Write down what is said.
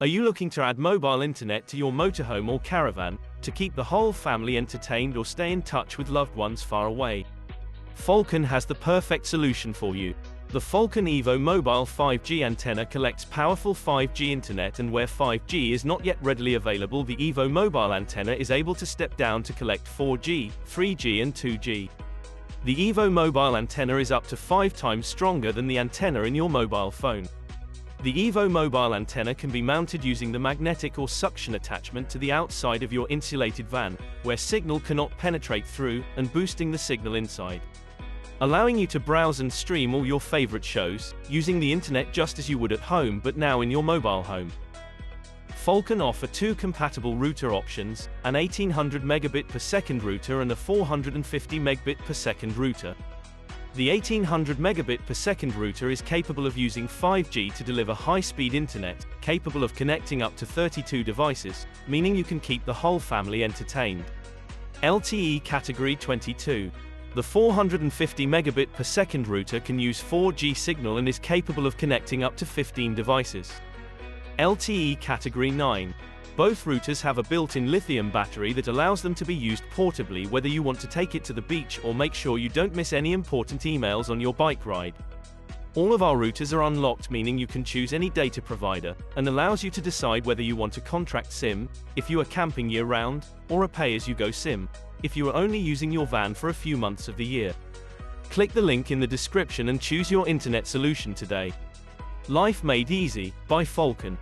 Are you looking to add mobile internet to your motorhome or caravan, to keep the whole family entertained or stay in touch with loved ones far away? Falcon has the perfect solution for you. The Falcon EVO mobile 5G antenna collects powerful 5G internet, and where 5G is not yet readily available, the EVO mobile antenna is able to step down to collect 4G, 3G and 2G. The EVO mobile antenna is up to 5 times stronger than the antenna in your mobile phone. The EVO mobile antenna can be mounted using the magnetic or suction attachment to the outside of your insulated van, where signal cannot penetrate through, and boosting the signal inside, allowing you to browse and stream all your favorite shows, using the internet just as you would at home but now in your mobile home. Falcon offer 2 compatible router options, an 1800 megabit per second router and a 450 megabit per second router. The 1800 megabit per second router is capable of using 5G to deliver high-speed internet, capable of connecting up to 32 devices, meaning you can keep the whole family entertained. LTE Category 22. The 450 megabit per second router can use 4G signal and is capable of connecting up to 15 devices. LTE Category 9. Both routers have a built-in lithium battery that allows them to be used portably, whether you want to take it to the beach or make sure you don't miss any important emails on your bike ride. All of our routers are unlocked, meaning you can choose any data provider, and allows you to decide whether you want a contract SIM, if you are camping year-round, or a pay-as-you-go SIM, if you are only using your van for a few months of the year. Click the link in the description and choose your internet solution today. Life made easy by Falcon.